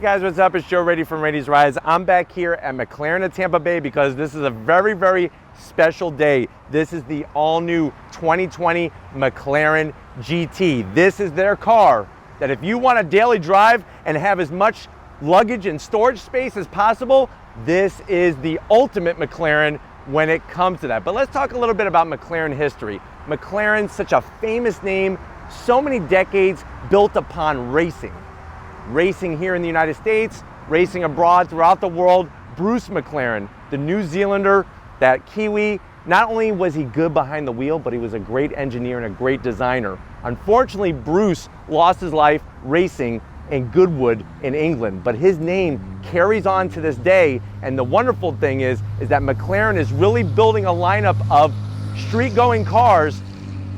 guys, what's up? It's Joe Rady from Rady's Rides. I'm back here at McLaren of Tampa Bay because this is a very, very special day. This is the all-new 2020 McLaren GT. This is their car that if you want a daily drive and have as much luggage and storage space as possible, this is the ultimate McLaren when it comes to that. But let's talk a little bit about McLaren history. McLaren's such a famous name, so many decades built upon racing. Racing here in the United States, racing abroad throughout the world. Bruce McLaren, the New Zealander, that Kiwi, not only was he good behind the wheel, but he was a great engineer and a great designer. Unfortunately, Bruce lost his life racing in Goodwood in England, but his name carries on to this day. And the wonderful thing is that McLaren is really building a lineup of street-going cars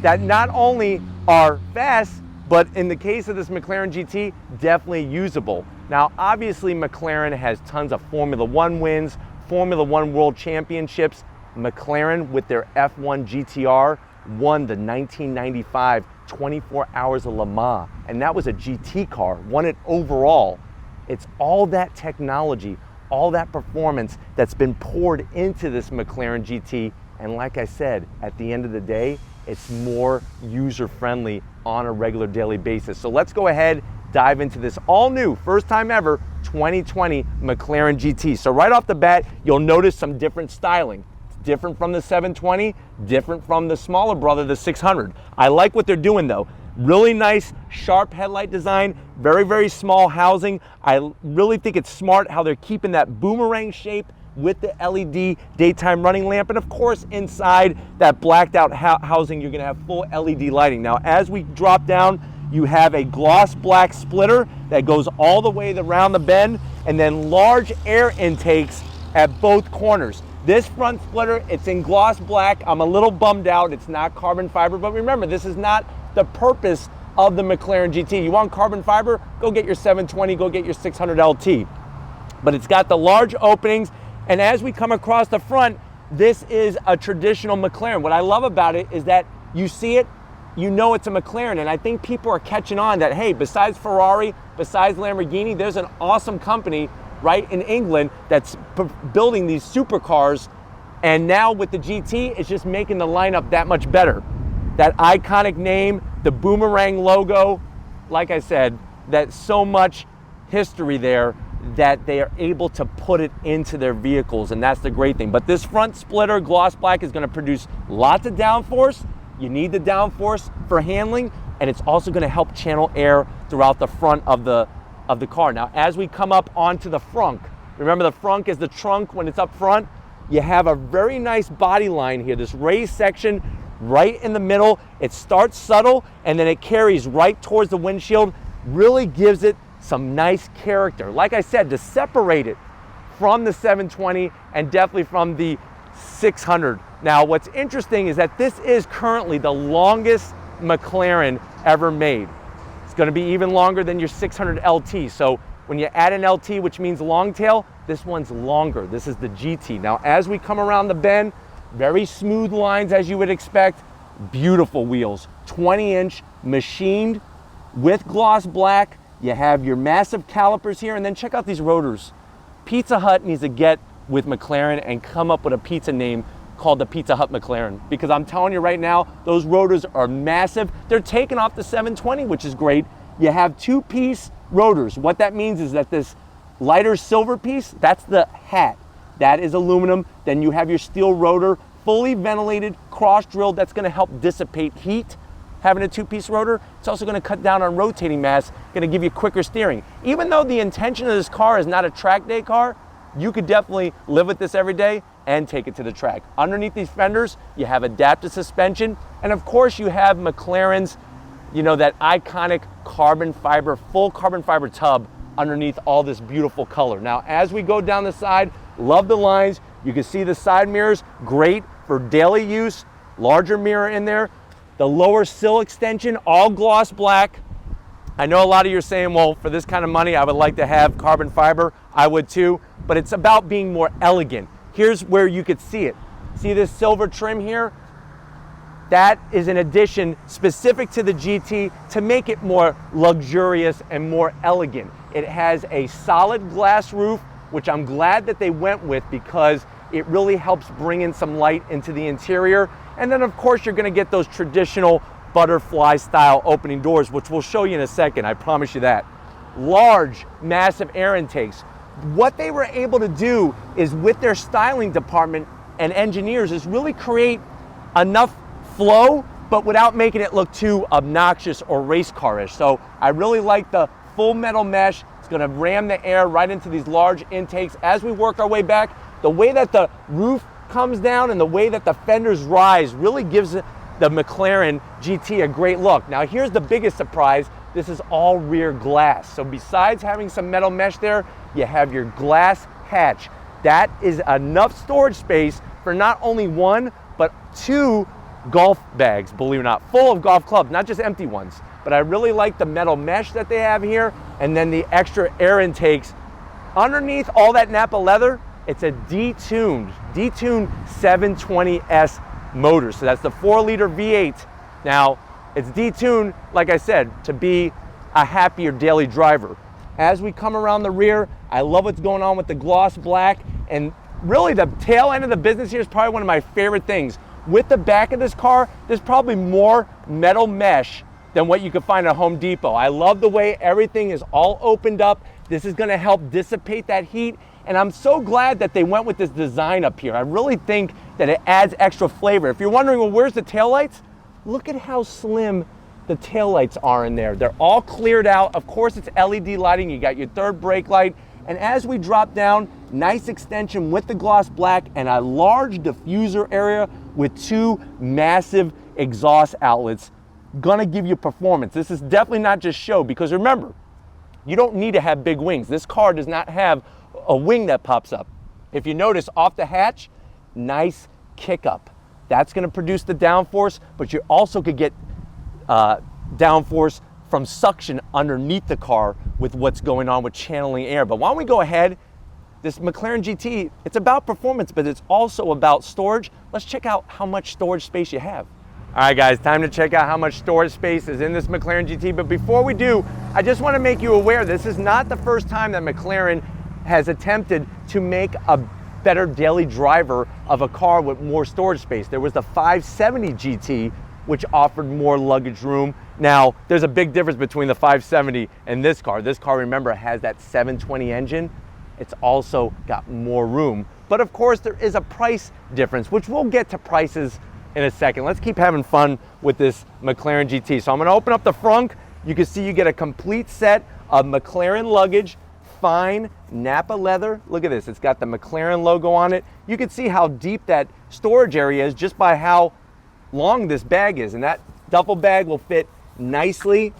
that not only are fast, but in the case of this McLaren GT, definitely usable. Now, obviously, McLaren has tons of Formula One wins, Formula One World Championships. McLaren, with their F1 GTR, won the 1995 24 Hours of Le Mans, and that was a GT car, won it overall. It's all that technology, all that performance that's been poured into this McLaren GT, and like I said, at the end of the day, it's more user-friendly on a regular daily basis. So let's go ahead, dive into this all new, first time ever, 2020 McLaren GT. So right off the bat, you'll notice some different styling. It's different from the 720, different from the smaller brother, the 600. I like what they're doing though. Really nice, sharp headlight design, very, very small housing. I really think it's smart how they're keeping that boomerang shape with the LED daytime running lamp, and of course inside that blacked out housing you're going to have full LED lighting. Now as we drop down, you have a gloss black splitter that goes all the way around the bend, and then large air intakes at both corners. This front splitter, it's in gloss black. I'm a little bummed out it's not carbon fiber, but remember, this is not the purpose of the McLaren GT. You want carbon fiber? Go get your 720, go get your 600 LT. But it's got the large openings. And as we come across the front, this is a traditional McLaren. What I love about it is that you see it, you know it's a McLaren. And I think people are catching on that, hey, besides Ferrari, besides Lamborghini, there's an awesome company right in England that's building these supercars. And now with the GT, it's just making the lineup that much better. That iconic name, the boomerang logo, like I said, that's so much history there that they are able to put it into their vehicles, and that's the great thing. But this front splitter, gloss black, is going to produce lots of downforce. You need the downforce for handling, and it's also going to help channel air throughout the front of the car. Now, as we come up onto the frunk, remember the frunk is the trunk when it's up front. You have a very nice body line here, this raised section right in the middle. It starts subtle, and then it carries right towards the windshield, really gives it some nice character. Like I said, to separate it from the 720 and definitely from the 600. Now, what's interesting is that this is currently the longest McLaren ever made. It's going to be even longer than your 600 LT. So when you add an LT, which means long tail, this one's longer. This is the GT. Now, as we come around the bend, very smooth lines as you would expect, beautiful wheels, 20-inch machined with gloss black. You have your massive calipers here, and then check out these rotors. Pizza Hut needs to get with McLaren and come up with a pizza name called the Pizza Hut McLaren, because I'm telling you right now, those rotors are massive. They're taking off the 720, which is great. You have two-piece rotors. What that means is that this lighter silver piece, that's the hat. That is aluminum. Then you have your steel rotor, fully ventilated, cross-drilled. That's going to help dissipate heat. Having a two-piece rotor, it's also going to cut down on rotating mass, going to give you quicker steering. Even though the intention of this car is not a track day car, you could definitely live with this every day and take it to the track. Underneath these fenders, you have adaptive suspension, and of course you have McLaren's, that iconic carbon fiber, full carbon fiber tub underneath all this beautiful color. Now, as we go down the side, love the lines. You can see the side mirrors, great for daily use, larger mirror in there. The lower sill extension, all gloss black. I know a lot of you are saying, well, for this kind of money, I would like to have carbon fiber. I would too, but it's about being more elegant. Here's where you could see it. See this silver trim here? That is an addition specific to the GT to make it more luxurious and more elegant. It has a solid glass roof, which I'm glad that they went with because it really helps bring in some light into the interior. And then of course you're gonna get those traditional butterfly style opening doors, which we'll show you in a second, I promise you that. Large, massive air intakes. What they were able to do is with their styling department and engineers is really create enough flow, but without making it look too obnoxious or race car-ish. So I really like the full metal mesh. It's gonna ram the air right into these large intakes. As we work our way back, the way that the roof comes down and the way that the fenders rise really gives the McLaren GT a great look. Now here's the biggest surprise. This is all rear glass. So besides having some metal mesh there, you have your glass hatch. That is enough storage space for not only one, but two golf bags, believe it or not, full of golf clubs, not just empty ones. But I really like the metal mesh that they have here, and then the extra air intakes. Underneath all that Napa leather, it's a detuned 720S motor. So that's the 4-liter V8. Now, it's detuned, like I said, to be a happier daily driver. As we come around the rear, I love what's going on with the gloss black, and really the tail end of the business here is probably one of my favorite things. With the back of this car, there's probably more metal mesh than what you could find at Home Depot. I love the way everything is all opened up. This is gonna help dissipate that heat, and I'm so glad that they went with this design up here. I really think that it adds extra flavor. If you're wondering, well, where's the taillights? Look at how slim the taillights are in there. They're all cleared out. Of course, it's LED lighting. You got your third brake light. And as we drop down, nice extension with the gloss black and a large diffuser area with two massive exhaust outlets. Gonna give you performance. This is definitely not just show, because remember, you don't need to have big wings. This car does not have a wing that pops up. If you notice off the hatch, nice kick up. That's gonna produce the downforce, but you also could get downforce from suction underneath the car with what's going on with channeling air. But why don't we go ahead, this McLaren GT, it's about performance, but it's also about storage. Let's check out how much storage space you have. All right guys, time to check out how much storage space is in this McLaren GT. But before we do, I just want to make you aware, this is not the first time that McLaren has attempted to make a better daily driver of a car with more storage space. There was the 570 GT, which offered more luggage room. Now, there's a big difference between the 570 and this car. This car, remember, has that 720 engine. It's also got more room. But of course, there is a price difference, which we'll get to prices in a second. Let's keep having fun with this McLaren GT. So I'm gonna open up the frunk. You can see you get a complete set of McLaren luggage, fine Napa leather. Look at this, it's got the McLaren logo on it. You can see how deep that storage area is just by how long this bag is. And that duffel bag will fit nicely,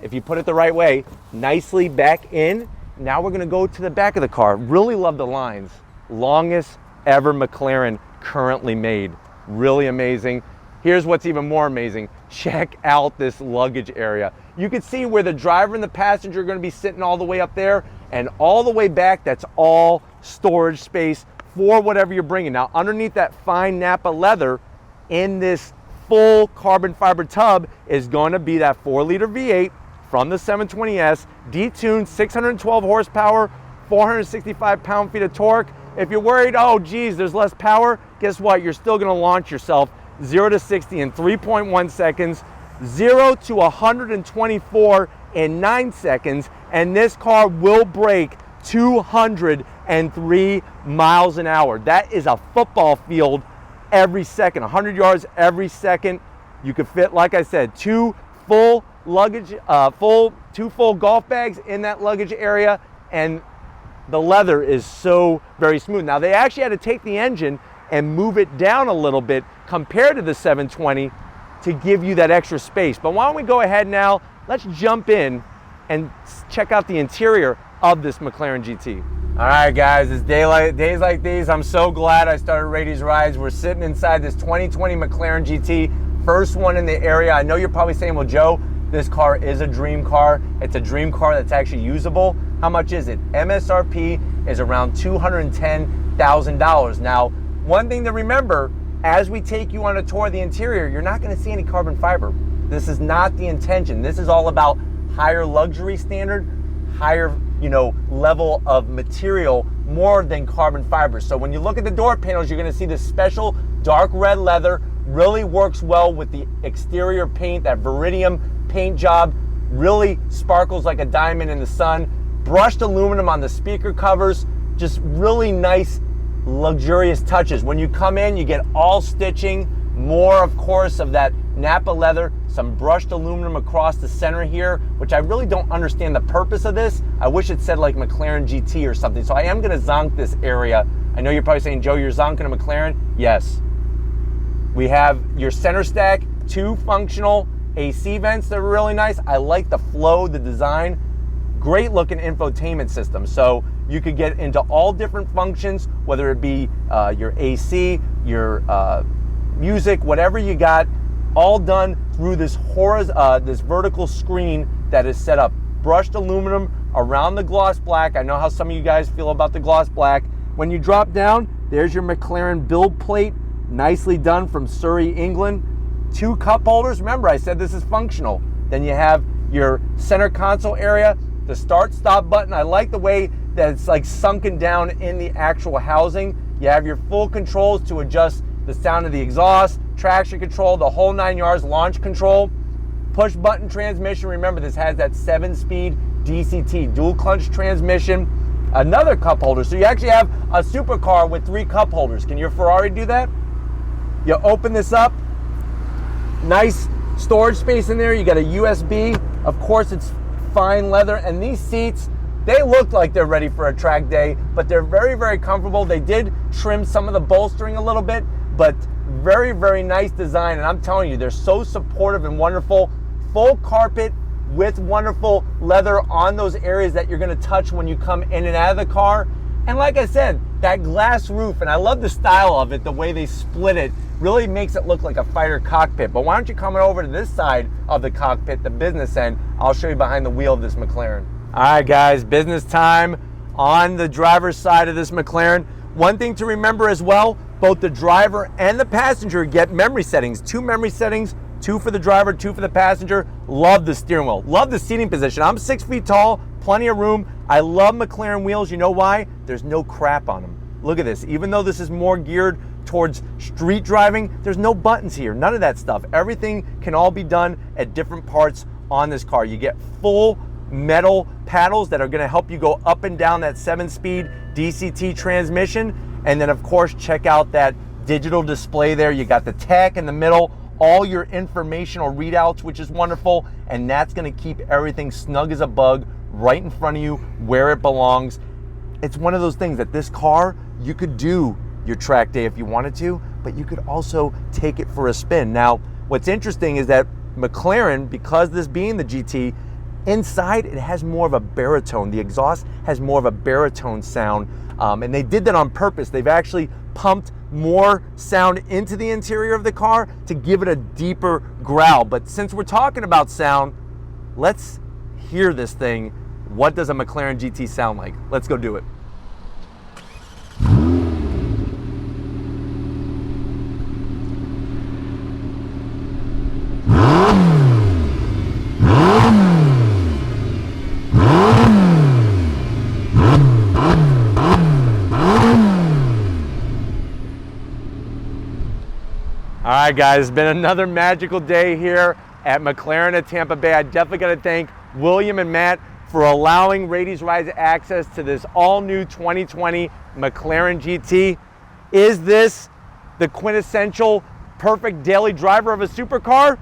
if you put it the right way, nicely back in. Now we're gonna go to the back of the car. Really love the lines. Longest ever McLaren currently made. Really amazing. Here's what's even more amazing. Check out this luggage area. You can see where the driver and the passenger are gonna be sitting all the way up there, and all the way back, that's all storage space for whatever you're bringing. Now, underneath that fine Napa leather, in this full carbon fiber tub is gonna be that 4-liter V8 from the 720S, detuned, 612 horsepower, 465 pound-feet of torque. If you're worried, oh geez, there's less power, guess what? You're still gonna launch yourself 0 to 60 in 3.1 seconds, 0 to 124 in 9 seconds, and this car will break 203 miles an hour. That is a football field every second, 100 yards every second. You could fit, like I said, two full luggage, two full golf bags in that luggage area, and the leather is so very smooth. Now, they actually had to take the engine and move it down a little bit compared to the 720 to give you that extra space. But why don't we go ahead now, let's jump in and check out the interior of this McLaren GT. All right, guys, it's days like these. I'm so glad I started Rady's Rides. We're sitting inside this 2020 McLaren GT, first one in the area. I know you're probably saying, well, Joe, this car is a dream car. It's a dream car that's actually usable. How much is it? MSRP is around $210,000. Now, one thing to remember, as we take you on a tour of the interior, you're not gonna see any carbon fiber. This is not the intention. This is all about higher luxury standard, higher you know, level of material more than carbon fiber. So when you look at the door panels, you're gonna see this special dark red leather, really works well with the exterior paint. That Veridium paint job really sparkles like a diamond in the sun. Brushed aluminum on the speaker covers, just really nice, luxurious touches. When you come in, you get all stitching, more of course of that Napa leather, some brushed aluminum across the center here, which I really don't understand the purpose of this. I wish it said like McLaren GT or something. So I am gonna zonk this area. I know you're probably saying, Joe, you're zonking a McLaren. Yes. We have your center stack, 2 functional AC vents that are really nice. I like the flow, the design. Great looking infotainment system. So you could get into all different functions, whether it be your AC, your music, whatever you got, all done through this this vertical screen that is set up. Brushed aluminum around the gloss black. I know how some of you guys feel about the gloss black. When you drop down, there's your McLaren build plate, nicely done from Surrey, England. 2 cup holders. Remember, I said this is functional. Then you have your center console area, the start stop button. I like the way that it's like sunken down in the actual housing. You have your full controls to adjust the sound of the exhaust, traction control, the whole 9 yards, launch control, push button transmission. Remember, this has that 7-speed DCT, dual clutch transmission, another cup holder. So you actually have a supercar with 3 cup holders. Can your Ferrari do that? You open this up, nice storage space in there. You got a USB. Of course, it's fine leather, and these seats, they look like they're ready for a track day, but they're very, very comfortable. They did trim some of the bolstering a little bit, but very, very nice design. And I'm telling you, they're so supportive and wonderful. Full carpet with wonderful leather on those areas that you're gonna touch when you come in and out of the car. And like I said, that glass roof, and I love the style of it, the way they split it, really makes it look like a fighter cockpit. But why don't you come over to this side of the cockpit, the business end, I'll show you behind the wheel of this McLaren. All right guys, business time on the driver's side of this McLaren. One thing to remember as well, both the driver and the passenger get memory settings, 2 memory settings, 2 for the driver, 2 for the passenger. Love the steering wheel, love the seating position. I'm 6 feet tall, plenty of room. I love McLaren wheels. You know why? There's no crap on them. Look at this. Even though this is more geared towards street driving, there's no buttons here, none of that stuff. Everything can all be done at different parts on this car. You get full metal paddles that are gonna help you go up and down that 7-speed DCT transmission. And then of course, check out that digital display there. You got the tech in the middle, all your informational readouts, which is wonderful. And that's gonna keep everything snug as a bug right in front of you where it belongs. It's one of those things that this car, you could do your track day if you wanted to, but you could also take it for a spin. Now, what's interesting is that McLaren, because this being the GT, inside it has more of a baritone. The exhaust has more of a baritone sound, and they did that on purpose. They've actually pumped more sound into the interior of the car to give it a deeper growl. But since we're talking about sound, let's hear this thing. What does a McLaren GT sound like? Let's go do it. All right, guys, it's been another magical day here at McLaren at Tampa Bay. I definitely got to thank William and Matt for allowing Radies Rise access to this all-new 2020 McLaren GT. Is this the quintessential perfect daily driver of a supercar?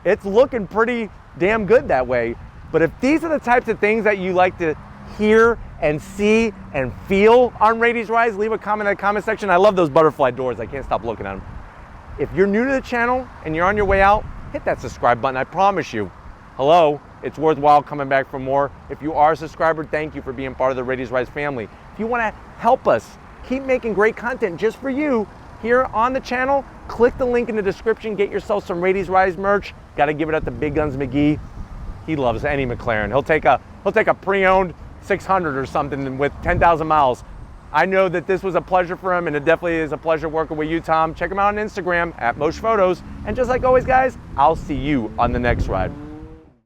It's looking pretty damn good that way. But if these are the types of things that you like to hear and see and feel on Radies Rise, leave a comment in the comment section. I love those butterfly doors. I can't stop looking at them. If you're new to the channel and you're on your way out, hit that subscribe button. I promise you, hello, it's worthwhile coming back for more. If you are a subscriber, thank you for being part of the Radies Rise family. If you want to help us keep making great content just for you here on the channel, click the link in the description, get yourself some Radies Rise merch. Got to give it up to Big Guns McGee. He loves any McLaren. He'll take a pre-owned 600 or something with 10,000 miles. I know that this was a pleasure for him, and it definitely is a pleasure working with you, Tom. Check him out on Instagram at Mosh Photos. And just like always, guys, I'll see you on the next ride.